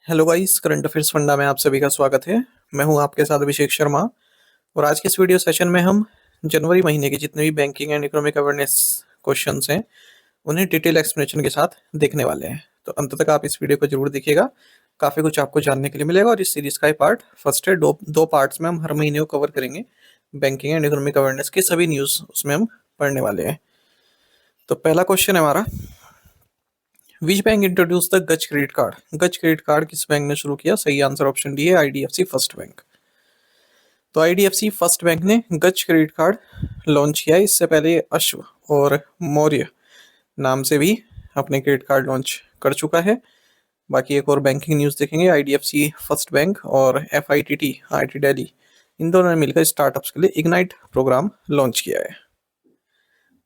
Hello guys, current affairs funda में आप सभी का स्वागत है। मैं हूं आपके साथ अभिषेक शर्मा। और आज के इस वीडियो सेशन में हम जनवरी महीने के जितने भी banking and economic awareness questions हैं उन्हें डिटेल एक्सप्लेनेशन के साथ देखने वाले हैं। तो अंत तक आप इस वीडियो को जरूर देखिएगा, काफ़ी कुछ आपको जानने के लिए मिलेगा। और इस सीरीज का ये पार्ट फर्स्ट है। दो दो पार्ट्स में हम हर महीने को कवर करेंगे। बैंकिंग एंड इकोनॉमिक अवेयरनेस के सभी न्यूज़ उसमें हम पढ़ने वाले हैं। तो पहला क्वेश्चन है हमारा, विच बैंक इंट्रोड्यूस द गज क्रेडिट कार्ड? गज क्रेडिट कार्ड किस बैंक ने शुरू किया? सही आंसर ऑप्शन डी है, आईडीएफसी फर्स्ट बैंक। तो आईडीएफसी फर्स्ट बैंक ने गज क्रेडिट कार्ड लॉन्च किया है। इससे पहले ये अश्व और मौर्य नाम से भी अपने क्रेडिट कार्ड लॉन्च कर चुका है। बाकी एक और बैंकिंग न्यूज़ देखेंगे। आईडीएफसी फर्स्ट बैंक और एफआईटीटी आईटी दिल्ली, इन दोनों ने मिलकर स्टार्टअप्स के लिए इग्नाइट प्रोग्राम लॉन्च किया है।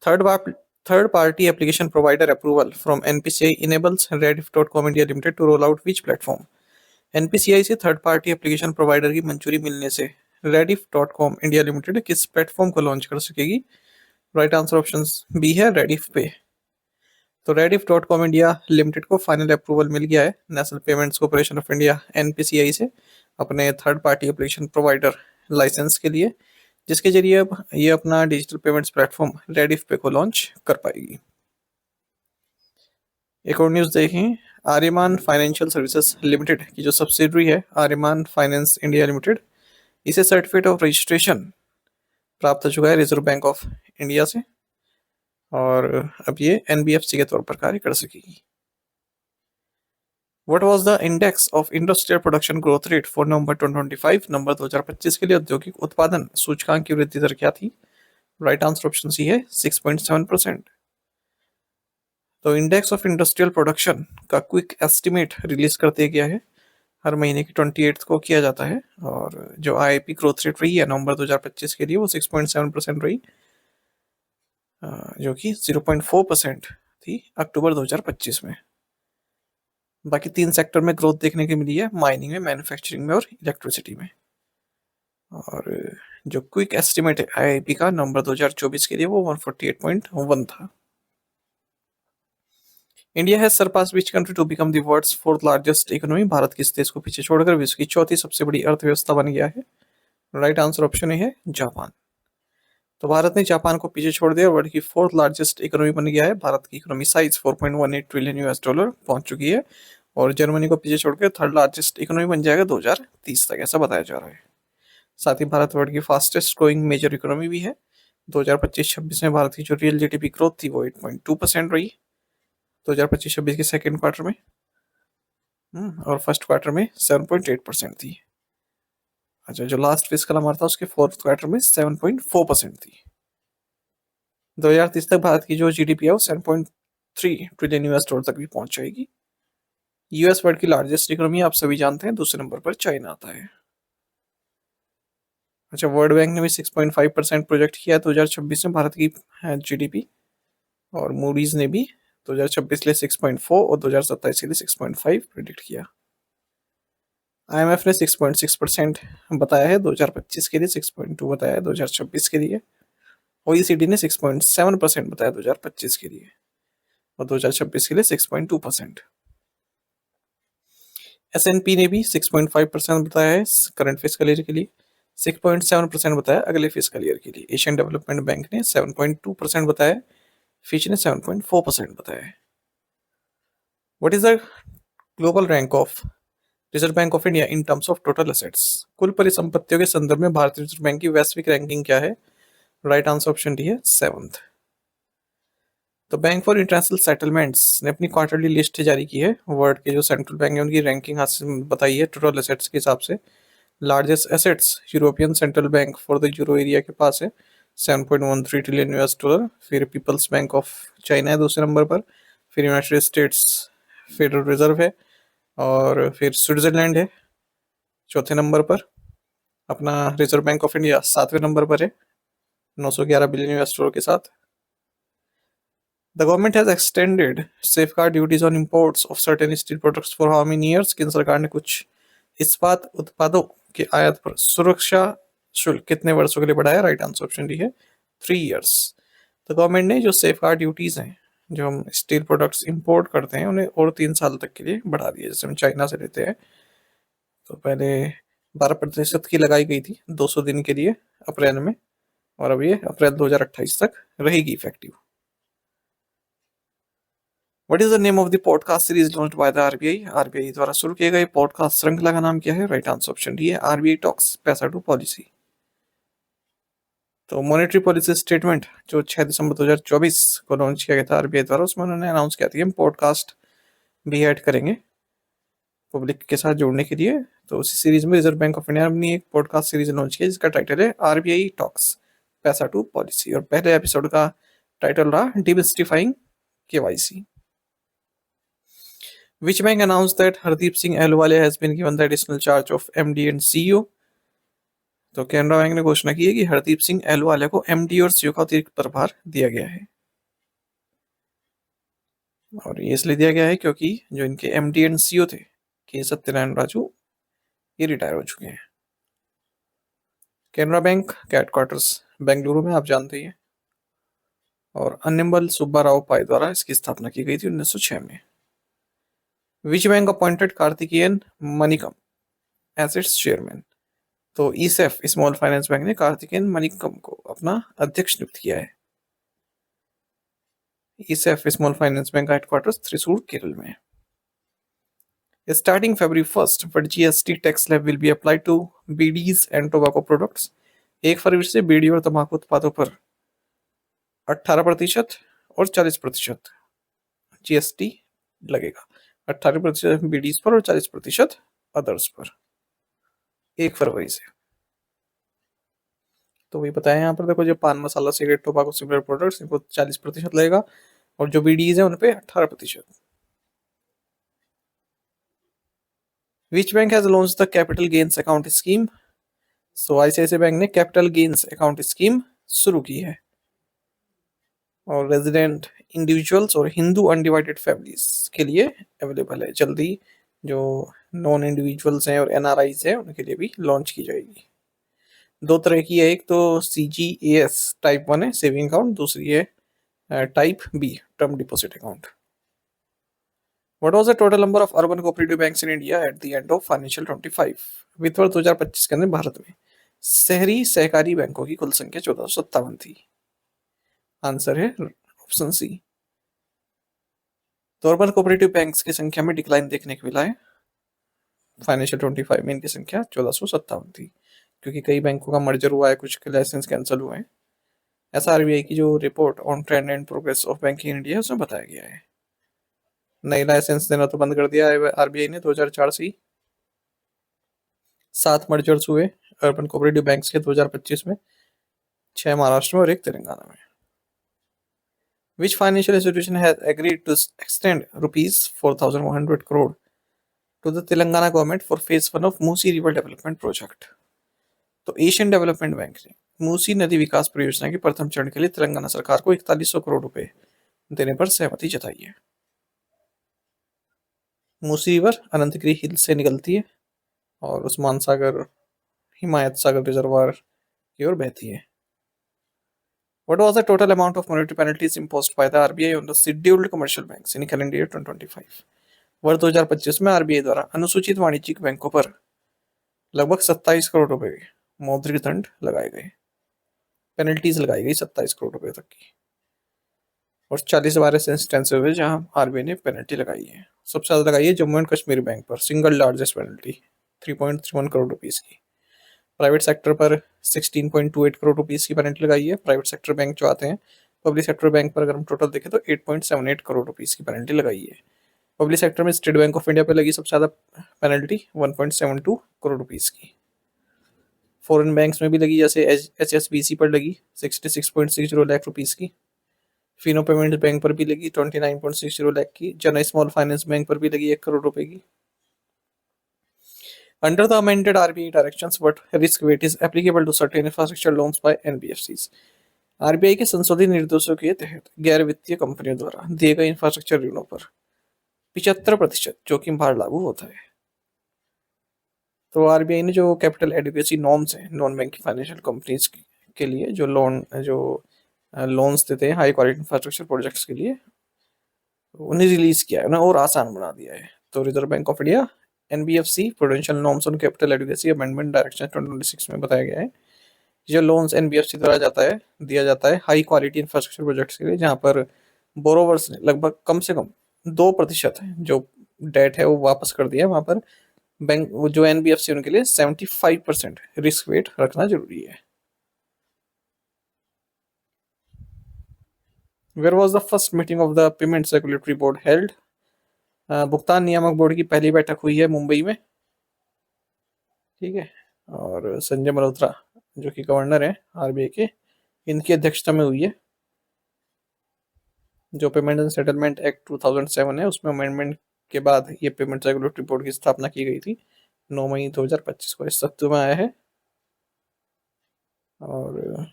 Third Third party application provider approval from NPCI enables Rediff.com India Limited to roll out which platform? NPCI से थर्ड पार्टी एप्लीकेशन प्रोवाइडर की मंजूरी मिलने से Rediff.com India Limited किस प्लेटफॉर्म को लॉन्च कर सकेगी? राइट आंसर ऑप्शन बी है, Rediff पे। तो Rediff.com India Limited को फाइनल अप्रूवल मिल गया है national payments corporation of India NPCI से अपने third party application provider licence के लिए, जिसके जरिए अब ये अपना डिजिटल पेमेंट्स प्लेटफॉर्म Rediff पे को लॉन्च कर पाएगी। एक और न्यूज़ देखें। आर्यमान फाइनेंशियल सर्विसेज लिमिटेड की जो सब्सिडरी है आर्यमान फाइनेंस इंडिया लिमिटेड, इसे सर्टिफिकेट ऑफ रजिस्ट्रेशन प्राप्त हो चुका है रिजर्व बैंक ऑफ इंडिया से और अब ये एनबीएफसी के तौर पर कार्य कर सकेगी। What was the index of industrial production growth rate for November 2025? नवंबर 2025 के लिए औद्योगिक उत्पादन सूचकांक की वृद्धि दर क्या थी? राइट आंसर ऑप्शन सी है, 6.7%। तो इंडेक्स ऑफ इंडस्ट्रियल प्रोडक्शन का क्विक एस्टिमेट रिलीज कर दिया गया है। हर महीने की 28 को किया जाता है और जो आईआईपी ग्रोथ रेट रही है नवंबर 2025 के लिए वो 6.7% रही, जो कि 0.4% थी अक्टूबर 2025 में। बाकी 3 सेक्टर में ग्रोथ देखने की मिली है, माइनिंग में, मैन्युफैक्चरिंग में और इलेक्ट्रिसिटी में। और जो क्विक एस्टिमेट है आईआईपी का नवंबर 2024 के लिए वो 148.1 था। India has surpass which country to become the world's fourth largest economy? Bharat किस देश को पीछे छोड़कर विश्व की चौथी सबसे बड़ी अर्थव्यवस्था बन गया है? राइट आंसर ऑप्शन है, जापान। तो भारत ने जापान को पीछे छोड़ दिया, वर्ल्ड की फोर्थ लार्जेस्ट इकोनॉमी बन गया है। भारत की economy size 4.18 trillion US dollar पहुंच चुकी है और जर्मनी को पीछे छोड़कर थर्ड लार्जेस्ट इकोनॉमी बन जाएगा 2030 तक, ऐसा बताया जा रहा है। साथ ही भारत वर्ल्ड की फास्टेस्ट ग्रोइंग मेजर इकोनॉमी भी है। 2025-26 में भारत की जो रियल जीडीपी ग्रोथ थी वो 8.2% रही 2025-26 के सेकेंड क्वार्टर में, और फर्स्ट क्वार्टर में 7.8% थी। अच्छा, जो लास्ट फिस्कल हमारा था उसके फोर्थ क्वार्टर में 7.4% थी। 2030 तक भारत की जो जीडीपी है वो 7.3 ट्रिलियन यूएस डॉलर तक भी पहुंच जाएगी। यूएस वर्ल्ड की लार्जेस्ट इकोनॉमी आप सभी जानते हैं, दूसरे नंबर पर चाइना आता है। अच्छा, वर्ल्ड बैंक ने भी 6.5% प्रोजेक्ट किया है 2026 में भारत की जीडीपी, और मूडीज ने भी 2026 के लिए 6.4 और 2027 के लिए 6.5 प्रिडिक्ट किया। आईएमएफ ने 6.6% बताया है 2025 के लिए, 6.2 बताया है 2026 के लिए। ओईसीडी ने 6.7% बताया 2025 के लिए और 2026 के लिए 6.2%। एसएनपी ने भी 6.5% बताया है करंट फिस्कल ईयर के लिए, 6.7% बताया अगले फिस्कल ईयर के लिए। एशियन डेवलपमेंट बैंक ने 7.2% बताया, फिच ने 7.4% बताया है। What is the global rank of reserve bank of India in terms of total assets? कुल परिसंपत्तियों के संदर्भ में भारतीय रिजर्व बैंक की वैश्विक रैंकिंग क्या है? राइट आंसर ऑप्शन डी है, 7th। तो बैंक फॉर इंटरनेशनल सेटलमेंट्स ने अपनी क्वार्टरली लिस्ट जारी की है। वर्ल्ड के जो सेंट्रल बैंक है उनकी रैंकिंग हासिल बताई है टोटल एसेट्स के हिसाब से। Largest assets European central bank for the euro area के पास है 7.13 ट्रिलियन यूएस डॉलर। फिर पीपल्स बैंक ऑफ चाइना है दूसरे नंबर पर, फिर यूनाइटेड स्टेट्स फेडरल रिजर्व है, और फिर स्विट्जरलैंड है चौथे नंबर पर। अपना रिजर्व बैंक ऑफ इंडिया 7वें नंबर पर है 911 बिलियन यूएस डॉलर के साथ। The government has extended safeguard duties on imports of certain steel products for how many years? केंद्र सरकार ने कुछ इस्पात उत्पादों के आयात पर सुरक्षा शुल्क कितने वर्षों के लिए बढ़ाया? राइट आंसर ऑप्शन डी है, 3 ईयर्स। तो गवर्नमेंट ने जो सेफगार्ड ड्यूटीज हैं जो हम स्टील प्रोडक्ट्स इंपोर्ट करते हैं उन्हें और 3 साल तक के लिए बढ़ा दिया। जैसे हम चाइना से लेते हैं तो पहले 12% की लगाई गई थी 200 दिन के लिए अप्रैल में, और अब ये अप्रैल 2028 तक रहेगी effective. What is the name of the podcast series launched by the RBI? RBI द्वारा शुरू किए गए पॉडकास्ट श्रृंखला का नाम क्या है? राइट आंसर ऑप्शन डी है आरबीआई टॉक्स पैसा टू पॉलिसी। तो मॉनेटरी पॉलिसी स्टेटमेंट जो 6 दिसंबर 2024 को लॉन्च किया गया था आरबीआई द्वारा, उसमें उन्होंने अनाउंस किया था कि हम पॉडकास्ट भी ऐड करेंगे पब्लिक के साथ जोड़ने के लिए। तो उसी सीरीज में रिजर्व बैंक ऑफ इंडिया ने एक पॉडकास्ट सीरीज लॉन्च किया जिसका टाइटल है आरबीआई टॉक्स पैसा टू पॉलिसी, और पहले एपिसोड का टाइटल रहा डिमिस्टिफाइंग KYC. Which bank announced that Hardeep Singh Ahluwalia has been given the additional charge of MD and CEO? तो कैनरा बैंक ने घोषणा की है कि हरदीप सिंह अहलुवालिया को एमडी और सीईओ का अतिरिक्त प्रभार दिया गया है, और ये इसलिए दिया गया है क्योंकि जो इनके एमडी एंड सीईओ थे के सत्यनारायण राजू, ये रिटायर हो चुके हैं। कैनरा बैंक का हेडक्वार्टर्स बेंगलुरु में, आप जानते ही हैं, और अन्निम्बल सुब्बा राव पाई द्वारा इसकी स्थापना की गई थी 1906 में। Which bank appointed Karthikeyan Manickam as its chairman? तो ईसेफ स्मॉल फाइनेंस बैंक ने कार्तिकेयन मनिकम को अपना अध्यक्ष नियुक्त किया है। ईसेफ स्मॉल फाइनेंस बैंक का हेडक्वार्टर्स त्रिशूर केरल में। Starting February 1st, but GST tax slab will be applied to bidis and tobacco products. 1 फरवरी से बीड़ी और तंबाकू उत्पादों पर 18% और 40% जीएसटी लगेगा। 18% बीडीज पर और 40% अदर्स पर 1 फरवरी से। तो वही बताया यहाँ पर, देखो जो पान मसाला सिगरेट टोबैको सिमिलर प्रोडक्ट्स इनको 40% लगेगा, और जो बीडीज है उन पे 18%। Which bank has launched the capital gains account scheme? So ICICI bank ने कैपिटल गेन्स अकाउंट स्कीम शुरू की है, और रेजिडेंट इंडिविजुअल्स और हिंदू अनडिवाइडेड फैमिलीज के लिए अवेलेबल है। जल्दी जो नॉन इंडिविजुअल्स हैं और एनआरआईज हैं उनके लिए भी लॉन्च की जाएगी। 2 तरह की है, एक तो CGAS टाइप 1 है सेविंग अकाउंट, दूसरी है type B term deposit account. What was the total number of urban cooperative banks in India at the end of financial 25? वित्त वर्ष 2025 के अंदर भारत में शहरी सहकारी बैंकों की कुल संख्या 1457 थी। आंसर है ऑप्शन सी। तो अर्बन कोऑपरेटिव बैंक्स की संख्या में डिक्लाइन देखने को मिला है। फाइनेंशियल 25 में इनकी संख्या 1457 थी, क्योंकि कई बैंकों का मर्जर हुआ है, कुछ के लाइसेंस कैंसिल हुए हैं। ऐसा आरबीआई की जो report on trend and progress of banking India है उसमें बताया गया है। नई लाइसेंस देना तो बंद कर दिया है आरबीआई ने 2004 से ही। 7 मर्जर्स हुए अर्बन कोऑपरेटिव बैंक्स के 2025 में, 6 महाराष्ट्र में और 1 तेलंगाना में। Which financial institution has agreed to extend rupees 4,100 crore to the Telangana government for phase 1 of Musi River Development Project? तो एशियन डेवलपमेंट बैंक ने मूसी नदी विकास परियोजना के प्रथम चरण के लिए तेलंगाना सरकार को 4100 करोड़ रुपए देने पर सहमति जताई है। मूसी रिवर अनंतगिरी हिल से निकलती है और उस्मान सागर हिमायत सागर रिजर्वायर की ओर बहती है। What was the total amount of monetary penalties imposed by the RBI on the scheduled commercial banks in calendar year 2025? वर्ष 2025 में आरबीआई द्वारा अनुसूचित वाणिज्यिक बैंकों पर लगभग 27 करोड़ रुपए मौद्रिक दंड लगाए गए, पेनल्टीज लगाई गई 27 करोड़ रुपए तक की, और 40 बार ऐसे इंस्टेंस हुए जहां आरबीआई ने पेनल्टी लगाई है। सबसे ज्यादा लगाई है जम्मू एंड कश्मीर बैंक पर, single largest penalty 3.31 crore rupees की। प्राइवेट सेक्टर पर 16.28 करोड़ रुपीस की पेनल्टी लगाई है। प्राइवेट सेक्टर बैंक जो आते हैं, पब्लिक सेक्टर बैंक पर अगर हम टोटल देखें तो 8.78 करोड़ रुपीस की पेनल्टी लगाई है। पब्लिक सेक्टर में स्टेट बैंक ऑफ इंडिया पर लगी सबसे ज़्यादा पेनल्टी 1.72 करोड़ रुपीस की। फॉरेन बैंक्स में भी लगी, जैसे HSBC पर लगी 66.60 लाख रुपीस की। फिनो पेमेंट्स बैंक पर भी लगी 29.60 लाख की। जन स्मॉल फाइनेंस बैंक पर भी लगी 1 करोड़ रुपए की। Under the amended RBI directions, what risk weight is applicable to certain infrastructure loans by NBFCs? RBI के संशोधित निर्देशों के तहत गैर वित्तीय कंपनियों द्वारा दिए गए इंफ्रास्ट्रक्चर ऋणों पर 75% जोखिम भार लागू होता है। तो आरबीआई ने जो कैपिटल एडिक्वेसी नॉर्म्स हैं नॉन बैंकिंग फाइनेंशियल कंपनीज के लिए, जो लोन्स देते हैं हाई क्वालिटी इंफ्रास्ट्रक्चर प्रोजेक्ट्स के लिए, उन्हें रिलीज किया है ना और आसान बना दिया है। तो reserve bank of India NBFC prudential norms on capital adequacy amendment direction 2026 में बताया गया है कि जो लोन्स एनबीएफसी द्वारा दिया जाता है हाई क्वालिटी इंफ्रास्ट्रक्चर प्रोजेक्ट्स के लिए, जहां पर बोरोवर्स ने लगभग कम से कम 2% है जो डेट है वो वापस कर दिया है, वहां पर बैंक वो जो एनबीएफसी उनके लिए 75% रिस्क वेट रखना जरूरी है। Where was the first meeting of the payments regulatory board held? भुगतान नियामक बोर्ड की पहली बैठक हुई है मुंबई में, ठीक है। और संजय मल्होत्रा जो कि गवर्नर है आरबीआई के, इनकी अध्यक्षता में हुई है। जो पेमेंट एंड सेटलमेंट एक्ट 2007 है उसमें अमेंडमेंट के बाद ये पेमेंट रेगुलेटरी बोर्ड की स्थापना की गई थी। 9 मई 2025 को इस सत्र में आया है। और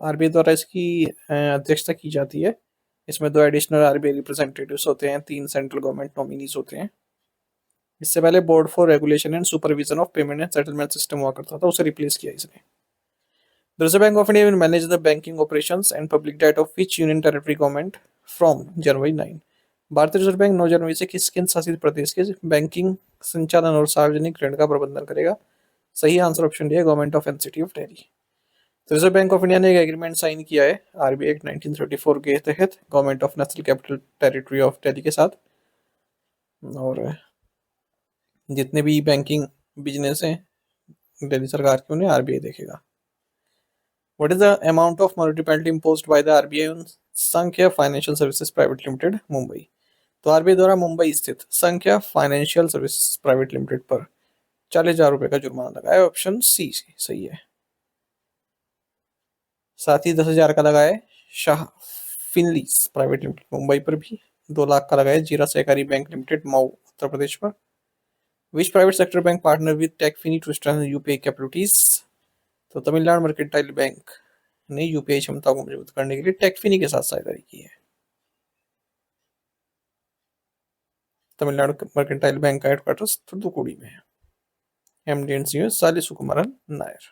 आरबीआई द्वारा इसकी अध्यक्षता की जाती है। इसमें 2 एडिशनल आरबीआई रिप्रेजेंटेटिव्स होते हैं, 3 सेंट्रल गवर्नमेंट नॉमिनीज होते हैं। इससे पहले board for regulation and supervision of payment and settlement system हुआ करता था, उसे रिप्लेस किया इसने। The Reserve Bank of India will manage the banking operations and public debt of which union territory government from January 9? भारतीय reserve bank 9 जनवरी से किस केंद्र शासित प्रदेश के बैंकिंग संचालन और सार्वजनिक ऋण का प्रबंधन करेगा? सही आंसर ऑप्शन डी है, government of NCT of Delhi. तो रिजर्व बैंक ऑफ इंडिया ने एक एग्रीमेंट साइन किया है आरबीआई एक्ट 1934 के तहत government of national capital territory of Delhi के साथ। और जितने भी बैंकिंग बिजनेस हैं दिल्ली सरकार के, उन्हें आरबीआई देखेगा। What is the amount of monetary penalty imposed by the RBI on संख्या financial services private limited Mumbai? तो आरबीआई द्वारा मुंबई स्थित संख्या फाइनेंशियल सर्विसेज प्राइवेट लिमिटेड पर 40,000 रुपए का जुर्माना लगाया। ऑप्शन सी सही है। साथ ही 10,000 का लगाए शाह फिनलीस प्राइवेट लिमिटेड मुंबई पर भी। 2 लाख का लगाए जीरा सहकारी बैंक लिमिटेड मऊ उत्तर प्रदेश पर। Which private sector bank partner with Techfini to strengthen UPI capabilities? तो तमिलनाडु मर्केंटाइल बैंक ने यूपीआई क्षमता को मजबूत करने के लिए टेकफिनी के साथ साझेदारी की है। तमिलनाडु मर्केंटाइल बैंक का हेडक्वार्टर्स थूथुकुडी में है। एमडी एंड सीईओ साली सुकुमारन नायर।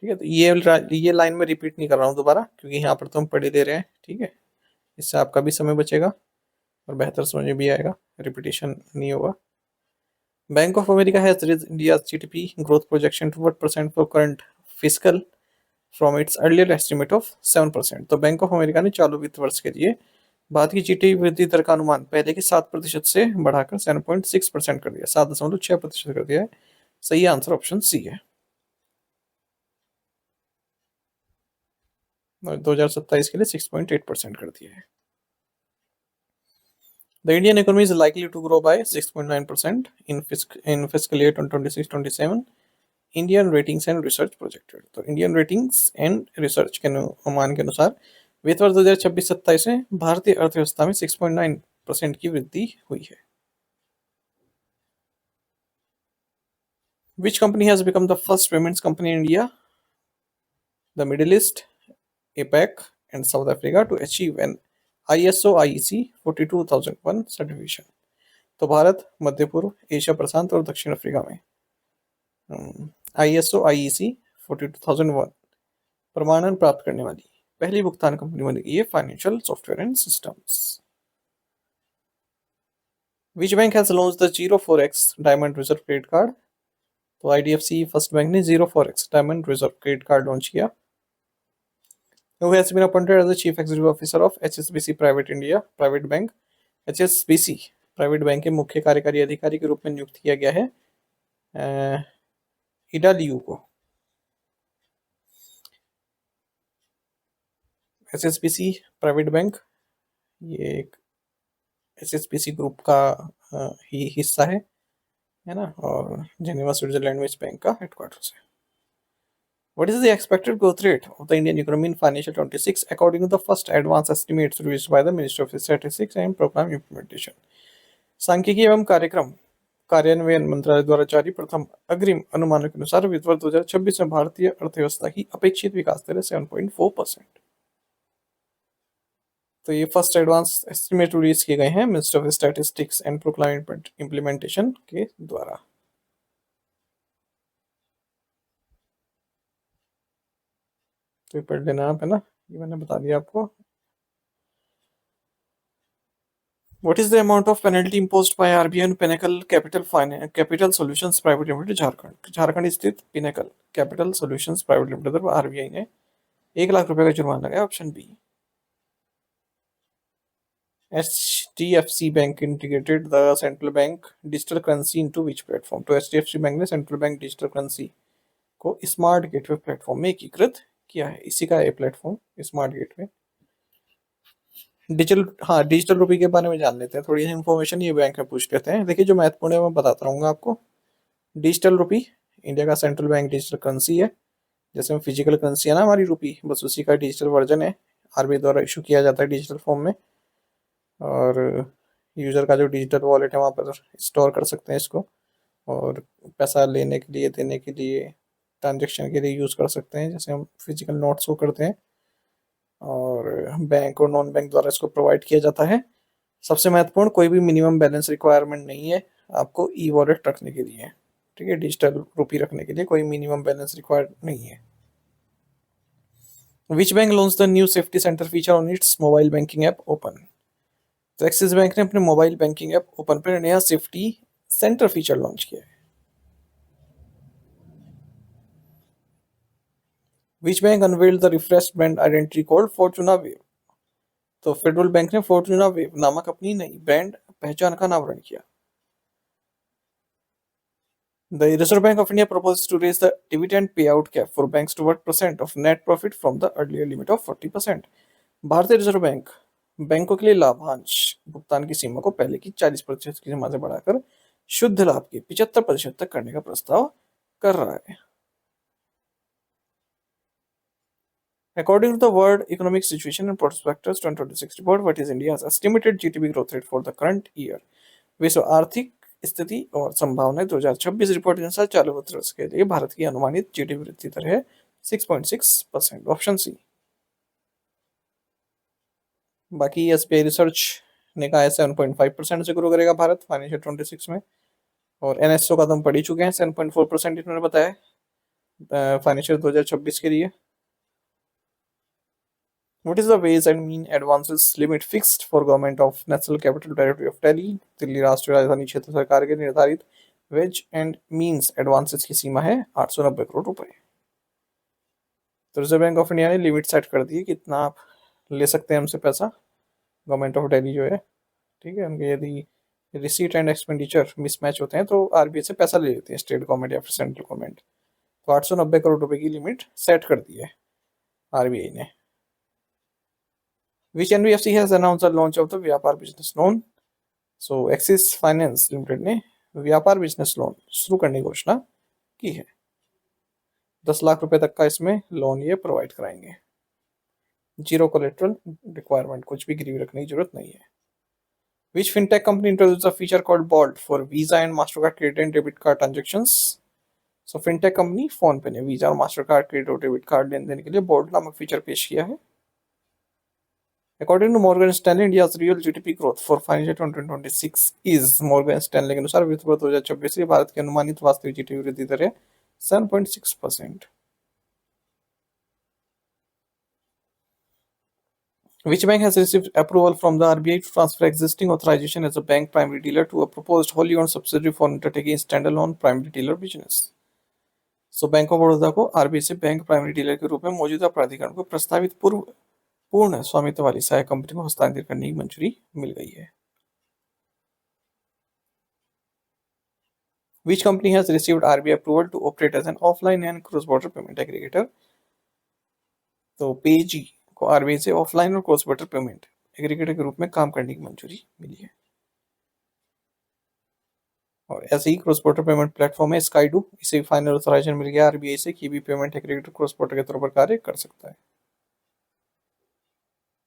ठीक है, तो ये लाइन में रिपीट नहीं कर रहा हूँ दोबारा, क्योंकि यहाँ पर तो हम पढ़े दे रहे हैं, ठीक है। इससे आपका भी समय बचेगा और बेहतर समझ में भी आएगा, रिपीटेशन नहीं होगा। Bank of America has raised India's GDP growth projection to what percent for current fiscal from its earlier estimate of 7%। तो बैंक ऑफ अमेरिका ने चालू वित्त वर्ष के लिए भारत की जीडीपी वृद्धि दर का अनुमान पहले के 7% से बढ़ाकर 7.6% कर दिया, 7.6% कर दिया है। सही आंसर ऑप्शन सी है। 2027 के लिए 6.8% कर दिया है। The Indian economy is likely to grow by 6.9% in fiscal year 2026-27. Indian ratings and research projected. तो इंडियन रेटिंग्स एंड रिसर्च के अनुमान के अनुसार वित्त वर्ष 2026-27 में भारतीय अर्थव्यवस्था में 6.9% की वृद्धि हुई है। Which company has become the first payments company in India, the Middle East, APAC, and South Africa to achieve an ISO IEC 42001 certification? तो भारत, मध्य पूर्व, एशिया प्रशांत और दक्षिण अफ्रीका में ISO IEC 42001 प्रमाणन प्राप्त करने वाली पहली भुगतान कंपनी बन गई है financial software and systems. Which bank has launch the 04x diamond reserve credit card? तो आईडीएफसी फर्स्ट बैंक ने 04x diamond reserve credit card launch किया। Who has been appointed as the Chief Executive Officer of HSBC Private India Private Bank? HSBC private bank के मुख्य कार्यकारी अधिकारी के रूप में नियुक्त किया गया है इडा लियू को। एचएसबीसी प्राइवेट बैंक ये एक एचएसबीसी ग्रुप का ही हिस्सा है ना, और जेनेवा स्विट्जरलैंड में इस बैंक का हेडक्वार्टर्स है। What is the expected growth rate of the Indian economy in financial 26 according to the first advance estimates released by the Ministry of Statistics and Program Implementation? सांख्यिकी एवं कार्यक्रम कार्यान्वयन मंत्रालय द्वारा जारी प्रथम अग्रिम अनुमानों के अनुसार वित्त वर्ष 2026 में भारतीय अर्थव्यवस्था की अपेक्षित विकास दर 7.4%। तो ये फर्स्ट एडवांस एस्टिमेट रिलीज किए गए हैं ministry of statistics and programme implementation के द्वारा। तो पढ़ लेना आप, है ना, ये मैंने बता दिया आपको। What is the amount of penalty imposed by RBI on Pinnacle Capital Solutions Private Limited Jharkhand? Jharkhand स्थित pinnacle capital solutions private limited पर आरबीआई ने 1 लाख रुपए का जुर्माना लगाया। Option B. HDFC bank integrated the central bank digital currency into which platform? तो HDFC bank ने central bank digital currency को स्मार्ट गेटवे प्लेटफॉर्म में एकीकृत किया है। इसी का ये प्लेटफॉर्म स्मार्ट गेटवे डिजिटल। हाँ, डिजिटल रुपये के बारे में जान लेते हैं, थोड़ी सी इन्फॉर्मेशन ये बैंक में पूछ लेते हैं। देखिए, जो महत्वपूर्ण है मैं बताता रहूँगा आपको। डिजिटल रुपी इंडिया का सेंट्रल बैंक डिजिटल करेंसी है। जैसे में फिजिकल करेंसी है ना हमारी रुपी, बस उसी का डिजिटल वर्जन है। आरबीआई द्वारा इशू किया जाता है डिजिटल फॉर्म में, और यूज़र का जो डिजिटल वॉलेट है वहाँ पर स्टोर कर सकते हैं इसको, और पैसा लेने के लिए, देने के लिए, ट्रांजेक्शन के लिए यूज़ कर सकते हैं, जैसे हम फिजिकल नोट्स को करते हैं। और बैंक और नॉन बैंक द्वारा इसको प्रोवाइड किया जाता है। सबसे महत्वपूर्ण, कोई भी मिनिमम बैलेंस रिक्वायरमेंट नहीं है आपको ई वॉलेट रखने के लिए। ठीक है, डिजिटल रुपी रखने के लिए कोई मिनिमम बैलेंस रिक्वायर्ड नहीं है। Which bank launch the new safety centre feature on it's mobile banking app open? तो एक्सिस बैंक ने अपने मोबाइल बैंकिंग ऐप ओपन पर नया सेफ्टी सेंटर फीचर लॉन्च किया है। Which bank unveiled the refreshed brand identity called Fortuna wave? तो federal bank ने Fortuna wave नामक अपनी नई ब्रांड पहचान का नामकरण किया। The Reserve Bank of India proposes to raise the dividend payout cap for banks to 1% of net profit from the earlier limit of 40%. भारतीय रिजर्व बैंक बैंकों के लिए लाभांश भुगतान की सीमा को पहले की 40% की सीमा से बढ़ाकर शुद्ध लाभ के 75% तक करने का प्रस्ताव कर रहा है। According to the World Economic Situation and Prospectus 2026 report, what is India's estimated GDP growth rate for the current year? विश्व आर्थिक स्थिति और संभावनाएं 2026 रिपोर्ट के अनुसार चालू वित्त वर्ष के लिए भारत की अनुमानित जीडीपी वृद्धि दर है 6.6%। Option C. बाकी एसबीआई रिसर्च ने कहा है 7.5% से ग्रो करेगा भारत फाइनेंशियल 26 में, और एनएसओ का तो हम पढ़ ही चुके हैं, 7.4% इन्होंने बताया फाइनेंशियल 2026 के लिए। What is the ways and mean advances limit fixed for government of National Capital Territory of Delhi? Delhi राष्ट्रीय राजधानी क्षेत्र सरकार के निर्धारित वेज एंड मीन्स एडवांसेस की सीमा है 890 करोड़ रुपए। तो रिजर्व बैंक ऑफ इंडिया ने लिमिट सेट कर दी है कितना आप ले सकते हैं हमसे पैसा, गवर्नमेंट ऑफ दिल्ली जो है। ठीक है, उनके यदि रिसीट एंड एक्सपेंडिचर मिसमैच होते हैं तो आरबीआई से पैसा ले लेते हैं स्टेट गवर्नमेंट या फिर सेंट्रल गवर्नमेंट। तो 890 करोड़ रुपए की लिमिट सेट कर दी है आरबीआई ने। Which NBFC has announced the launch of the व्यापार बिजनेस लोन? सो एक्सिस फाइनेंस लिमिटेड ने व्यापार बिजनेस लोन शुरू करने की घोषणा की है। 10 लाख रुपए तक का इसमें लोन ये प्रोवाइड कराएंगे। जीरो कोलेट्रल रिक्वायरमेंट, कुछ भी गिरवी रखने की जरूरत नहीं है। Which fintech company introduced a feature called Bolt for Visa and Mastercard credit and debit card transactions? So fintech company phone पे ने वीजा और मास्टरकार्ड क्रेडिट और डेबिट कार्ड लेन देन के लिए बोल्ट नामक फीचर पेश किया है। According to Morgan Stanley, India's real GDP growth for financial 2026 is Morgan Stanley के अनुसार वित्त वर्ष 2026 से भारत की अनुमानित वास्तविक जीडीपी वृद्धि दर है 7.6%। Which bank has received approval from the RBI to transfer existing authorization as a bank primary dealer to a proposed wholly owned subsidiary for undertaking standalone primary dealer business? So bank of Baroda को RBI से bank primary dealer के रूप में मौजूदा प्राधिकरण को प्रस्तावित पूर्ण स्वामित्व वाली सहायक कंपनी को हस्तांतरित करने की मंजूरी मिल गई है। Which company has received RBI approval to operate as an offline and cross-border payment aggregator? तो पेजी को आरबीआई से ऑफलाइन और क्रॉस बॉर्डर पेमेंट एग्रीगेटर के रूप में काम करने की मंजूरी मिली है। और ऐसे ही क्रॉस बॉर्डर पेमेंट प्लेटफॉर्म है स्काईडू, इसे फाइनल ऑथराइजेशन मिल गया आरबीआई से कि भी पेमेंट एग्रीगेटर क्रॉस बॉर्डर के तौर पर कार्य कर सकता है।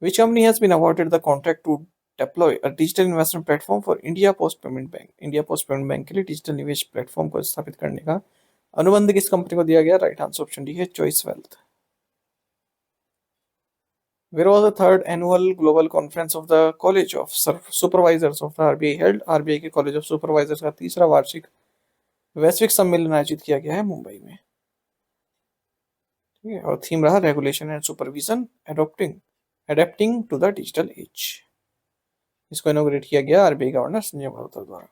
Which company has been awarded the contract to deploy a digital investment platform for India Post Payment Bank? India post payment bank के लिए डिजिटल निवेश प्लेटफॉर्म को स्थापित करने का अनुबंध किस कंपनी को दिया गया? राइट आंसर ऑप्शन डी है, choice wealth. Where was the third annual global conference of the College of Supervisors of the RBI held? RBI के कॉलेज ऑफ सुपरवाइजर्स का तीसरा वार्षिक वैश्विक सम्मेलन आयोजित किया गया है मुंबई में। ठीक है, और थीम रहा regulation and supervision adopting adapting to the digital age. इसको इनॉग्रेट किया गया आरबीआई गवर्नर संजय मल्होत्रा द्वारा।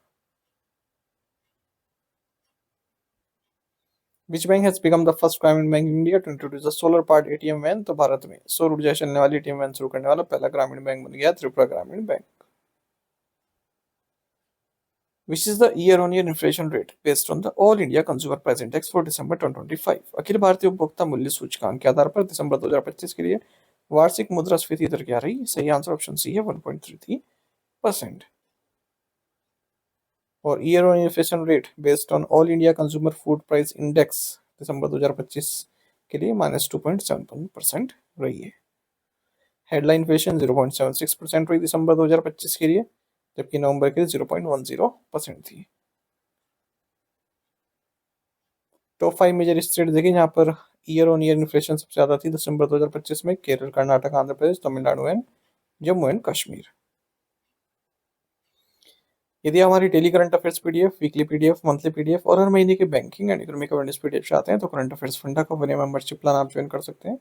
Which bank has become the first Gramin bank in India to introduce the solar powered ATM van? तो भारत में सौर ऊर्जा से चलने वाली एटीएम वैन शुरू करने वाला पहला ग्रामीण बैंक बन गया त्रिपुरा ग्रामीण bank. Which is the year-on-year inflation rate based on the All India Consumer Price Index for December 2025? Akhil Bharatiya उपभोक्ता मूल्य सूचकांक के आधार पर दिसंबर 2025 के लिए वार्षिक मुद्रास्फीति दर क्या रही? सही आंसर ऑप्शन सी है 1.33%। और year on inflation rate based on all India consumer food price index दिसंबर 2025 के लिए -2.71% रही है। हेडलाइन इन्फ्लेशन 0.76% रही दिसंबर 2025 के लिए, जबकि नवंबर के लिए 0.10% थी। टॉप 5 मेजर स्टेट देखें जहां per year on year inflation सबसे ज्यादा थी दिसंबर 2025 में। Kerala, Karnataka, Andhra Pradesh, Tamil Nadu and Jammu and Kashmir. यदि हमारी daily current affairs PDF, weekly PDF, monthly PDF और हर महीने के banking and economic awareness PDF चाहते हैं तो करंट अफेयर्स फंडा का वन मेंबरशिप प्लान आप ज्वाइन कर सकते हैं,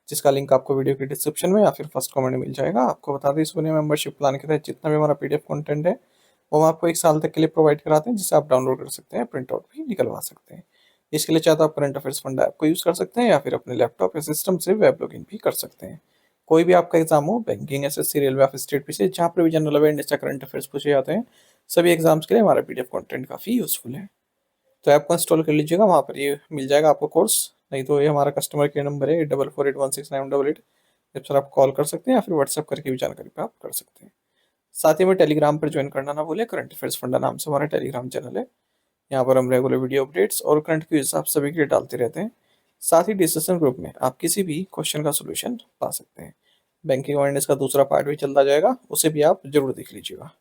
जिसका लिंक आपको वीडियो के डिस्क्रिप्शन में या फिर फर्स्ट कमेंट में मिल जाएगा। आपको बता दें इस वन मेंबरशिप प्लान के तहत जितना भी हमारा पीडीएफ कंटेंट है वो हम आपको 1 साल तक के लिए प्रोवाइड कराते हैं, जिसे आप डाउनलोड कर सकते हैं, प्रिंट आउट भी निकलवा सकते हैं। इसके लिए चाहे तो आप करंट अफेयर्स फंडा ऐप को यूज़ कर सकते हैं या फिर अपने लैपटॉप या सिस्टम से वेब लॉगिन भी कर सकते हैं। कोई भी आपका एग्जाम हो, banking, SSC, railway of state PC, जहाँ पर भी जनरल अवेयरनेस या करंट अफेयर्स पूछे जाते हैं, सभी एग्जाम्स के लिए हमारा पीडीएफ कंटेंट काफ़ी यूजफुल है। तो ऐप को इंस्टॉल कर लीजिएगा, वहाँ पर ये मिल जाएगा आपको कोर्स। नहीं तो ये हमारा कस्टमर केयर नंबर है 8448169188, जब सर आप कॉल कर सकते हैं या फिर व्हाट्सएप करके भी जानकारी प्राप्त कर सकते हैं। साथ ही में टेलीग्राम पर ज्वाइन करना ना भूलें, करंट अफेयर्स फंडा नाम से हमारा टेलीग्राम चैनल है। यहाँ पर हम रेगुलर वीडियो अपडेट्स और करंट क्विज आप सभी के लिए डालते रहते हैं। साथ ही डिस्कशन ग्रुप में आप किसी भी क्वेश्चन का सोल्यूशन पा सकते हैं। बैंकिंग अवेयरनेस का दूसरा पार्ट भी चलता जाएगा, उसे भी आप जरूर देख लीजिएगा।